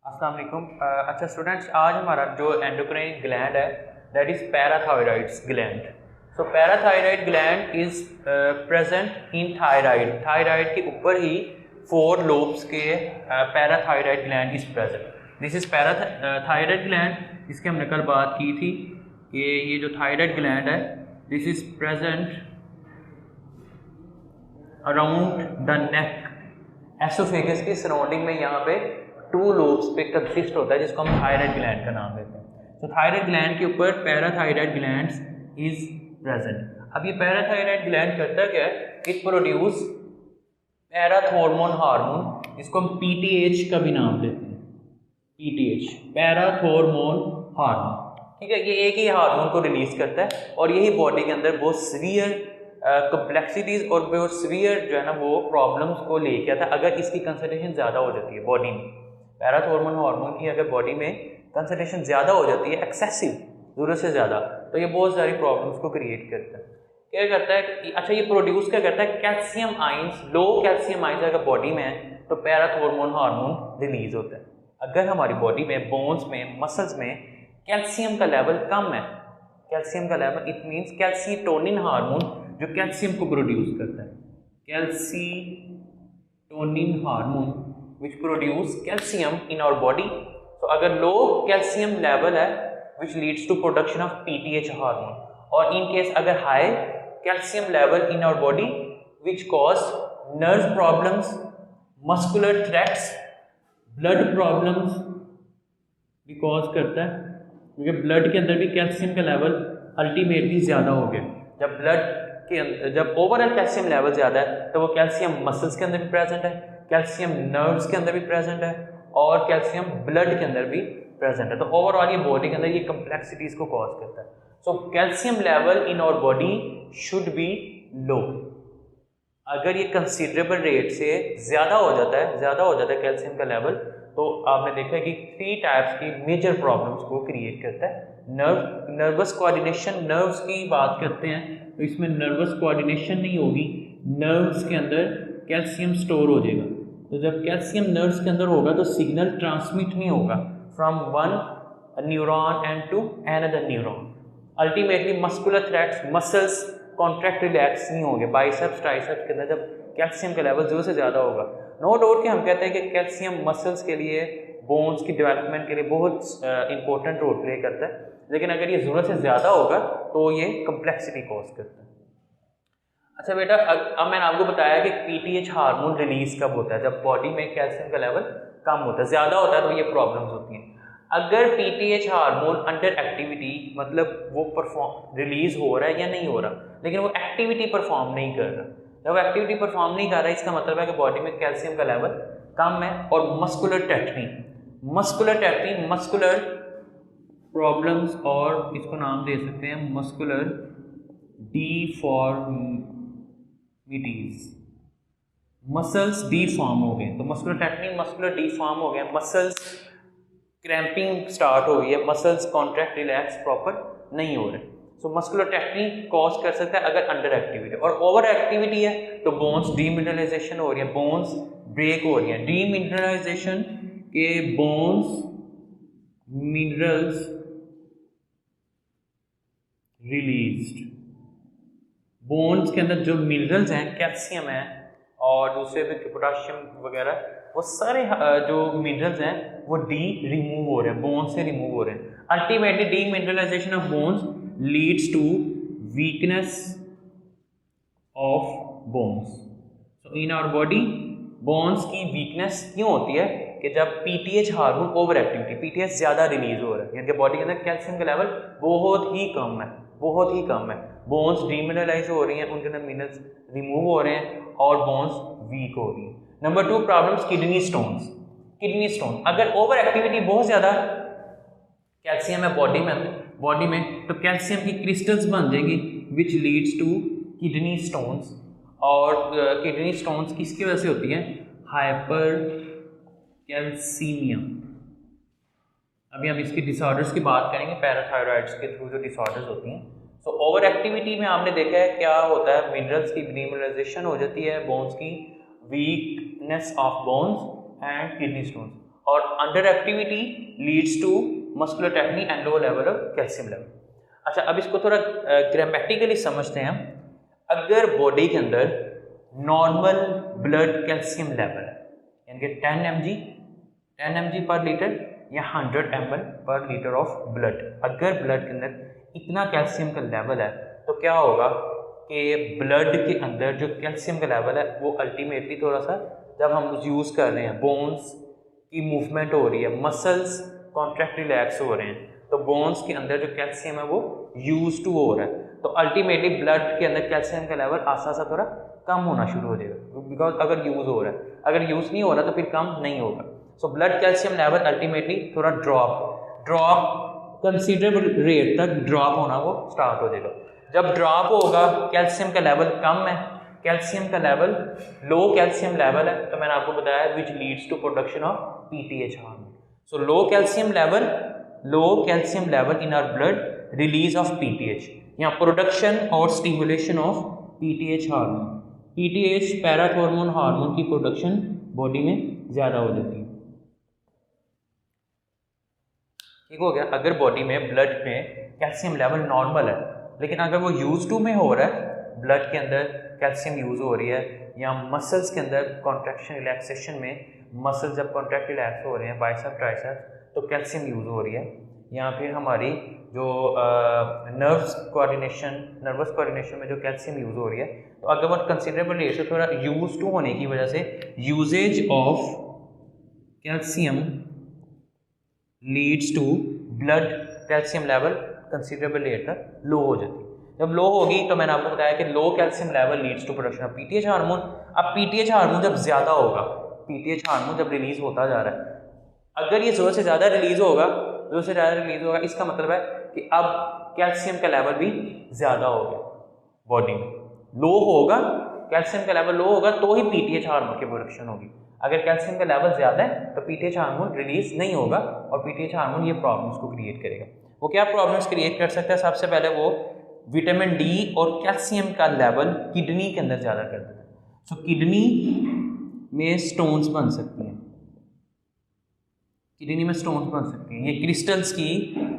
अस्सलाम वालेकुम। अच्छा स्टूडेंट्स, आज हमारा जो एंडोक्राइन ग्लैंड है that is parathyroids gland. So parathyroid gland is present in thyroid. Thyroid के ऊपर ही 4 लोब्स के parathyroid gland is present. This is parathyroid gland. इसकी हमने कल बात की थी कि ये जो थायराइड ग्लैंड है this is present around the neck, oesophagus की सराउंडिंग में। यहाँ पे 2 लोब्स पे कंसिस्ट होता है जिसको हम थायराइड ग्लैंड का नाम देते हैं। तो थायराइड ग्लैंड के ऊपर पैराथायराइड ग्लैंड इज प्रेजेंट। अब ये पैराथायराइड ग्लैंड करता क्या है? इट प्रोड्यूस पैराथॉर्मोन हार्मोन, इसको हम पीटीएच का भी नाम देते हैं। पीटीएच पैराथॉर्मोन हार्मोन, ठीक है। ये एक ही हार्मोन को रिलीज करता है और यही बॉडी के अंदर बहुत सीवियर कम्प्लेक्सिटीज और बहुत सीवियर जो है ना वो प्रॉब्लम्स को लेके आता है अगर इसकी कंसंट्रेशन ज़्यादा हो जाती है बॉडी में। पैराथॉर्मोन हार्मोन की अगर बॉडी में कंसंट्रेशन ज़्यादा हो जाती है, एक्सेसिव, ज़रूरत से ज़्यादा, तो ये बहुत सारी प्रॉब्लम्स को क्रिएट करता है। क्या करता है? अच्छा, ये प्रोड्यूस क्या करता है? कैल्शियम आइंस, लो कैल्शियम आइंस अगर बॉडी में है तो पैराथॉर्मोन हार्मोन रिलीज होता है। अगर हमारी बॉडी में, बोन्स में, मसल्स में कैल्शियम का लेवल कम है, कैल्शियम का level, it means calcitonin hormone जो कैल्शियम को प्रोड्यूस करता है, calcitonin hormone which produce calcium in our body. तो अगर लो कैल्शियम लेवल है which leads to production of PTH hormone, और इन केस अगर high calcium level in our body which cause nerve problems, muscular threats, blood problems भी cause करता है, क्योंकि blood के अंदर भी कैल्शियम का लेवल अल्टीमेटली ज़्यादा हो गया। जब ब्लड के अंदर, जब ओवरऑल कैल्शियम लेवल ज़्यादा है तो वो कैल्शियम मसल्स के अंदर भी प्रेजेंट है, कैल्शियम नर्व्स के अंदर भी प्रेजेंट है और कैल्शियम ब्लड के अंदर भी प्रेजेंट है। तो ओवरऑल ये बॉडी के अंदर ये कम्प्लेक्सिटीज को कॉज करता है। So calcium level in our body should be low. अगर ये कंसिडरेबल रेट से ज़्यादा हो जाता है कैल्शियम का लेवल, तो आपने देखा है कि 3 टाइप्स की मेजर प्रॉब्लम्स को क्रिएट करता है। नर्वस कोऑर्डिनेशन, नर्व्स की बात करते हैं तो इसमें नर्वस कोऑर्डिनेशन नहीं होगी, नर्व्स के अंदर कैल्शियम स्टोर हो जाएगा। तो जब कैल्शियम नर्व्स के अंदर होगा तो सिग्नल ट्रांसमिट नहीं होगा from one neuron and to another neuron. Ultimately muscular threats, muscles contract relax नहीं होंगे, बाइसेप्स ट्राइसेप्स के अंदर जब कैल्शियम का लेवल ज़रूर से ज़्यादा होगा। नो डाउट कि हम कहते हैं कि कैल्शियम मसल्स के लिए, बोन्स की डेवलपमेंट के लिए बहुत इंपॉर्टेंट रोल प्ले करता है, लेकिन अगर ये ज़रूरत से ज़्यादा होगा तो ये कम्प्लेक्सिटी कॉज करता है। अच्छा बेटा, अब मैंने आपको बताया कि पीटीएच हार्मोन रिलीज कब होता है? जब बॉडी में कैल्शियम का लेवल कम होता है, ज़्यादा होता है तो ये प्रॉब्लम्स होती हैं। अगर पीटीएच हार्मोन अंडर एक्टिविटी, मतलब वो परफॉर्म रिलीज हो रहा है या नहीं हो रहा, लेकिन वो एक्टिविटी परफॉर्म नहीं कर रहा, जब एक्टिविटी परफॉर्म नहीं कर रहा है इसका मतलब है कि बॉडी में कैल्शियम का लेवल कम है। और मस्कुलर प्रॉब्लम्स, और इसको नाम दे सकते हैं मस्कुलर डिफॉर्मिटीज, मसल्स डिफॉर्म हो गए, तो मस्कुलर टेक्निक, मस्कुलर डिफॉर्म हो गया, मसल्स क्रैम्पिंग स्टार्ट हो गई है, मसल्स कॉन्ट्रैक्ट रिलैक्स प्रॉपर नहीं हो रहे। सो मस्कुलर टेक्निक कॉज कर सकता है अगर अंडर एक्टिविटी। और ओवर एक्टिविटी है तो बोन्स डीमिनरलाइजेशन हो रही है, बोन्स ब्रेक हो रही है। डीमिनरलाइजेशन के बोन्स मिनरल्स रिलीज्ड, बोन्स के अंदर जो मिनरल्स हैं, कैल्शियम है और दूसरे भी पोटाशियम वगैरह, वो सारे जो मिनरल्स हैं वो रिमूव हो रहे हैं, बोन से रिमूव हो रहे हैं। Ultimately demineralization of bones leads to weakness of bones. So in our body bones की वीकनेस क्यों होती है? कि जब PTH hormone over activity, PTH ज़्यादा रिलीज हो रहा है, यानी कि बॉडी के अंदर कैल्शियम का लेवल बहुत ही कम है, बोन्स डीमिनरलाइज हो रही हैं, उनके अंदर मिनरल्स रिमूव हो रहे हैं और बोन्स वीक हो रही हैं। Number 2 problems, kidney stone. अगर ओवर एक्टिविटी बहुत ज़्यादा कैल्शियम है बॉडी में तो कैल्शियम की क्रिस्टल्स बन जाएंगी which leads to kidney stones. और किडनी स्टोन्स किसकी वजह से होती है? Hypercalcaemia. अभी हम इसकी डिसऑर्डर्स की बात करेंगे, पैराथायरॉइड्स के थ्रू जो डिसऑर्डर्स होती हैं। सो ओवर एक्टिविटी में आपने देखा है क्या होता है? मिनरल्स की डीमिनरलाइजेशन हो जाती है, बोन्स की weakness of bones and kidney stones. और under activity leads to muscular tetany and low level of calcium level. अच्छा, अब इसको थोड़ा ग्रामेटिकली समझते हैं हम। अगर बॉडी के अंदर नॉर्मल ब्लड कैल्शियम लेवल है, यानी कि 10 mg पर लीटर या 100 ml पर लीटर ऑफ ब्लड, अगर ब्लड के अंदर इतना कैल्शियम का लेवल है तो क्या होगा कि ब्लड के अंदर जो कैल्शियम का लेवल है वो अल्टीमेटली थोड़ा सा, जब हम यूज़ कर रहे हैं, बोन्स की मूवमेंट हो रही है, मसल्स कॉन्ट्रैक्ट रिलैक्स हो रहे हैं, तो बोन्स के अंदर जो कैल्शियम है वो यूज टू हो रहा है, तो अल्टीमेटली ब्लड के अंदर कैल्शियम का लेवल आस्ता आस्ता थोड़ा कम होना शुरू हो जाएगा, बिकॉज अगर यूज़ हो रहा है, अगर यूज़ नहीं हो रहा तो फिर कम नहीं होगा। So blood calcium level ultimately थोड़ा ड्रॉप कंसिडरेबल रेट तक ड्रॉप होना वो स्टार्ट हो जाएगा। जब ड्रॉप होगा, कैल्शियम का लेवल कम है, कैल्शियम का लेवल लो कैल्शियम लेवल है, तो मैंने आपको बताया which leads to production of PTH hormone. So low calcium level in our blood release of PTH, या प्रोडक्शन और stimulation of PTH hormone. PTH parathormone hormone की production body में ज़्यादा हो जाती है। ठीक हो गया। अगर बॉडी में ब्लड में कैल्शियम लेवल नॉर्मल है, लेकिन अगर वो यूज टू में हो रहा है, ब्लड के अंदर कैल्शियम यूज़ हो रही है, या मसल्स के अंदर कॉन्ट्रैक्शन रिलैक्सेशन में मसल्स जब कॉन्ट्रैक्ट रिलैक्स हो रहे हैं, बाइसेप ट्राइसेप, तो कैल्शियम यूज़ हो रही है, या फिर हमारी जो नर्वस कोऑर्डिनेशन में जो कैल्शियम यूज़ हो रही है, तो अगर वो कंसिडरेबल रेट से थोड़ा यूज टू होने की वजह से usages of calcium leads to blood calcium level considerable rate तक लो हो जाती है। जब लो होगी तो मैंने आपको बताया कि low calcium level leads to production of PTH hormone. अब पीटीएच हार्मोन जब ज़्यादा होगा, पीटीएच हार्मोन जब रिलीज होता जा रहा है, अगर ये ज़रूरत से ज़्यादा रिलीज होगा, इसका मतलब है कि अब कैल्शियम का लेवल भी ज़्यादा हो गया बॉडी में। लो होगा, कैल्शियम का लेवल लो होगा तो ही पीटीएच हार्मोन की प्रोडक्शन होगी। अगर कैल्शियम का लेवल ज़्यादा है तो पीटीएच हार्मोन रिलीज नहीं होगा, और पीटीएच हार्मोन ये प्रॉब्लम्स को क्रिएट करेगा। वो क्या प्रॉब्लम्स क्रिएट कर सकता है? सबसे पहले वो विटामिन डी और कैल्शियम का लेवल किडनी के अंदर ज़्यादा कर देता है। सो किडनी में स्टोन्स बन सकती हैं, ये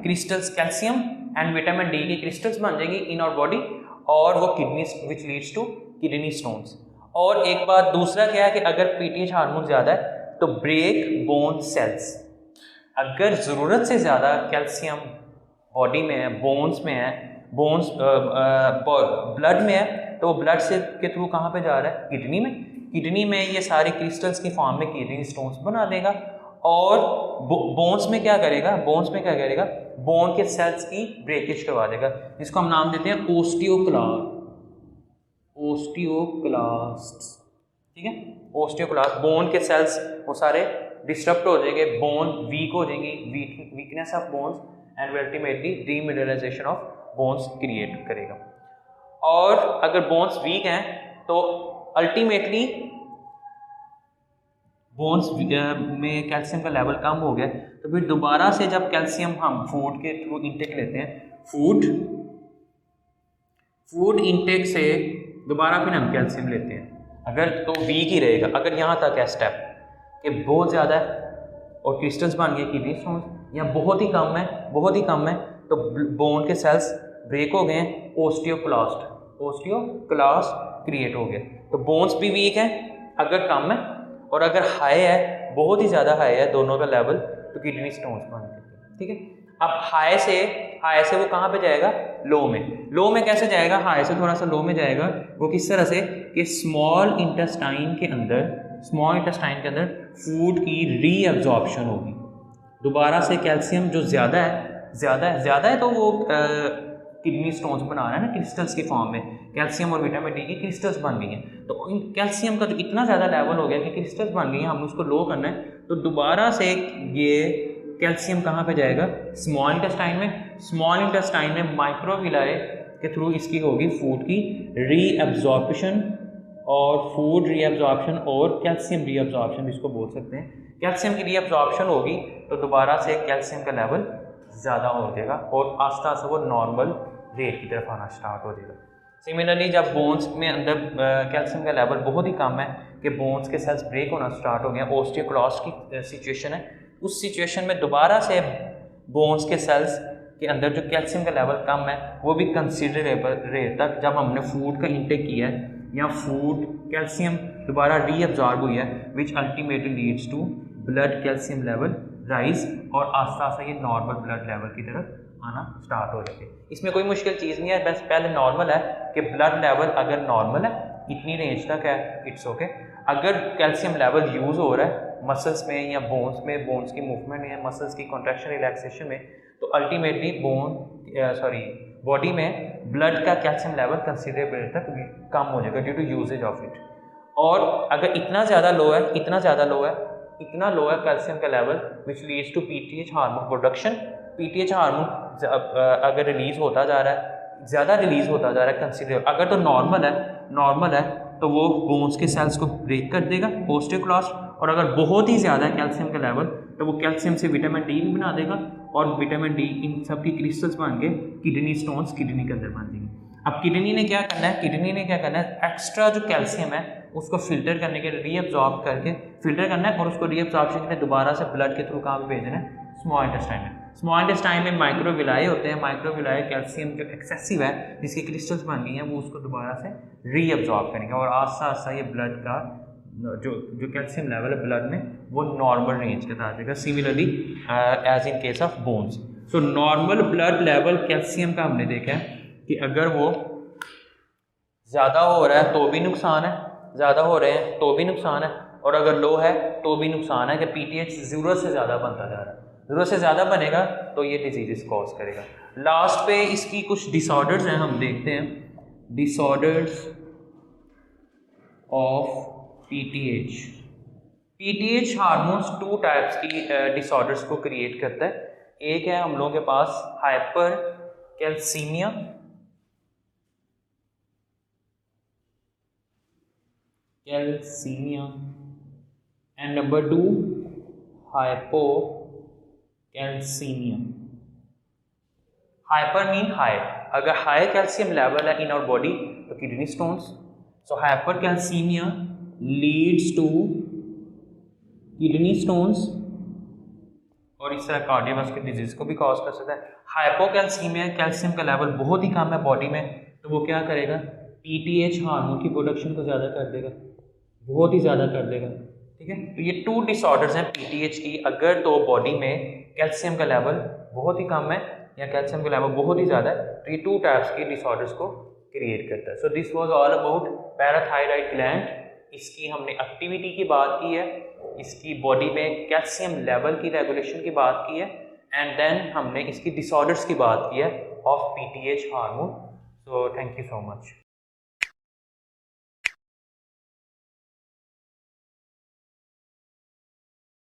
crystals calcium and vitamin D की क्रिस्टल्स बन जाएंगी इन आवर बॉडी, और वो kidney which leads to kidney stones. और एक बात दूसरा क्या है कि अगर पीटीएच हार्मोन ज़्यादा है तो ब्रेक बोन सेल्स। अगर ज़रूरत से ज़्यादा कैल्शियम बॉडी में है, बोन्स ब्लड में है, तो वो ब्लड से के थ्रू कहाँ पे जा रहा है? किडनी में ये सारे क्रिस्टल्स की फॉर्म में किडनी स्टोन्स बना देगा। और बोन्स में क्या करेगा? बोन के सेल्स की ब्रेकेज करवा देगा, जिसको हम नाम देते हैं ओस्टियोक्लास्ट। ठीक है, ओस्टियोक्लास्ट। बोन के सेल्स वो सारे डिस्टर्ब हो जाएंगे, बोन वीक हो जाएंगी, weakness of bones and ultimately demineralization of bones create करेगा। और अगर बोन्स वीक हैं तो अल्टीमेटली बोन्स में कैल्शियम का लेवल कम हो गया, तो फिर दोबारा से जब कैल्शियम हम फूड के थ्रू इंटेक लेते हैं, फूड इंटेक से दोबारा फिर हम कैल्शियम लेते हैं, अगर तो वीक ही रहेगा। अगर यहाँ तक है स्टेप कि बहुत ज़्यादा है और क्रिस्टल्स बन गए किडनी स्टोन्स, या बहुत ही कम है तो बोन के सेल्स ब्रेक हो गए, ओस्टियोक्लास्ट क्रिएट हो गया। तो बोन्स भी वीक है अगर कम है, और अगर हाई है, बहुत ही ज़्यादा हाई है दोनों का लेवल, तो किडनी स्टोन्स बन गए। ठीक है, अब हाई से वो कहाँ पे जाएगा? लो में कैसे जाएगा? हाई से थोड़ा सा लो में जाएगा। वो किस तरह से कि स्मॉल इंटेस्टाइन के अंदर फूड की रीअब्जॉर्प्शन होगी। दोबारा से कैल्शियम जो ज़्यादा है तो वो किडनी स्टोन्स बना रहा है ना, क्रिस्टल्स की फॉर्म में। कैल्शियम और विटामिन डी की क्रिस्टल्स बन गई हैं, तो इन कैल्शियम का जो इतना ज़्यादा लेवल हो गया कि क्रिस्टल्स बन गई हैं, हमें उसको लो करना है, तो दोबारा से ये कैल्शियम कहाँ पे जाएगा? स्मॉल इंटेस्टाइन में माइक्रोविलाई के थ्रू इसकी होगी फूड की रीअब्जॉर्प्शन और कैल्शियम रीअब्जॉर्प्शन इसको बोल सकते हैं। कैल्शियम की रीअब्जॉर्प्शन होगी तो दोबारा से कैल्शियम का लेवल ज़्यादा हो जाएगा और आस्ता आस्ता वो नॉर्मल रेट की तरफ आना स्टार्ट हो जाएगा। सिमिलरली जब बोन्स में अंदर कैल्शियम का लेवल बहुत ही कम है, कि बोन्स के सेल्स ब्रेक होना स्टार्ट हो गए, ओस्टियोक्लास्ट की सिचुएशन है, उस सिचुएशन में दोबारा से बोन्स के सेल्स के अंदर जो कैल्शियम का लेवल कम है वो भी कंसिडरेबल रेट तक, जब हमने फूड का इंटेक किया है या फूड कैल्शियम दोबारा रीअब्जॉर्ब हुई है, which ultimately leads to blood calcium level rise, और आस्ता आस्ता ये नॉर्मल ब्लड लेवल की तरफ आना स्टार्ट हो जाते हैं। इसमें कोई मुश्किल चीज़ नहीं है, बस पहले नॉर्मल है कि ब्लड लेवल अगर नॉर्मल है इतनी रेंज तक है, इट्स ओके। अगर कैल्शियम लेवल यूज़ हो रहा है मसल्स में या बोन्स में, बोन्स की मूवमेंट में, मसल्स की कॉन्ट्रैक्शन रिलैक्सेशन में, तो अल्टीमेटली बॉडी में ब्लड का कैल्शियम लेवल कंसिडरेबल तक कम हो जाएगा due to usages of it. और अगर इतना ज़्यादा लो है कैल्शियम का level which leads to PTH hormone production. PTH hormone अगर रिलीज़ होता जा रहा है, ज़्यादा रिलीज़ होता जा रहा है कंसिडरेबल, अगर तो नॉर्मल है तो वो बोन्स के सेल्स को ब्रेक कर देगा ओस्टियोक्लास्ट, और अगर बहुत ही ज़्यादा है कैल्शियम का लेवल तो वो कैल्शियम से विटामिन डी भी बना देगा, और विटामिन डी इन सब की क्रिस्टल्स बन के किडनी स्टोन्स किडनी के अंदर बन जाएंगे। अब किडनी ने क्या करना है, एक्स्ट्रा जो कैल्शियम है उसको फिल्टर करने के लिए रीअब्जॉर्ब करके फिल्टर करना है, और उसको रीअब्जॉर्प्शन के लिए दोबारा से ब्लड के थ्रू कहाँ पे भेजना है, स्मॉल इंटेस्टाइन में। स्मॉल इंटेस्टाइन में माइक्रोविलाई होते हैं, माइक्रोविलाई कैल्शियम जो एक्सेसिव है जिसकी क्रिस्टल्स बन गई हैं वो उसको दोबारा से रीअब्जॉर्ब करेंगे, और आस्ता आस्ता ये ब्लड का जो कैल्शियम लेवल है ब्लड में वो नॉर्मल रेंज के तहत आएगा, similarly as in case of bones. So normal blood level calcium का हमने देखा है कि अगर वो ज़्यादा हो रहा है तो भी नुकसान है, ज़्यादा हो रहे हैं तो भी नुकसान है, और अगर लो है तो भी नुकसान है कि पीटीएच ज़रूरत से ज़्यादा बनता जा रहा है। ज़रूरत से ज़्यादा बनेगा तो ये डिजीज़ कॉज करेगा। लास्ट पे इसकी कुछ डिसऑर्डर्स हैं, हम देखते हैं disorders of PTH. PTH hormones two types की डिसऑर्डर्स को क्रिएट करता है। एक है हम लोगों के पास hypercalcaemia, and number 2 hypocalcaemia. Hyper mean high, अगर हाई कैल्शियम लेवल है इन आवर बॉडी तो kidney stones. So hypercalcaemia leads to kidney stones, और इस तरह कार्डियोवास्कुलर डिजीज को भी कॉज कर सकता है। हाइपोकैल्सीमिया, कैल्शियम का लेवल बहुत ही कम है बॉडी में, तो वो क्या करेगा, पीटीएच हार्मोन की प्रोडक्शन को ज़्यादा कर देगा, बहुत ही ज़्यादा कर देगा। ठीक है, तो ये टू डिसऑर्डर्स हैं पीटीएच की। अगर तो बॉडी में कैल्शियम का लेवल बहुत ही कम है या कैल्शियम का लेवल बहुत ही ज़्यादा है तो ये टू टाइप्स के डिसऑर्डर्स को क्रिएट करता है। So this was all about parathyroid gland. इसकी हमने एक्टिविटी की बात की है, इसकी बॉडी में कैल्शियम लेवल की रेगुलेशन की बात की है, एंड देन हमने इसकी डिसऑर्डर्स की बात की है of PTH hormone. So thank you so much.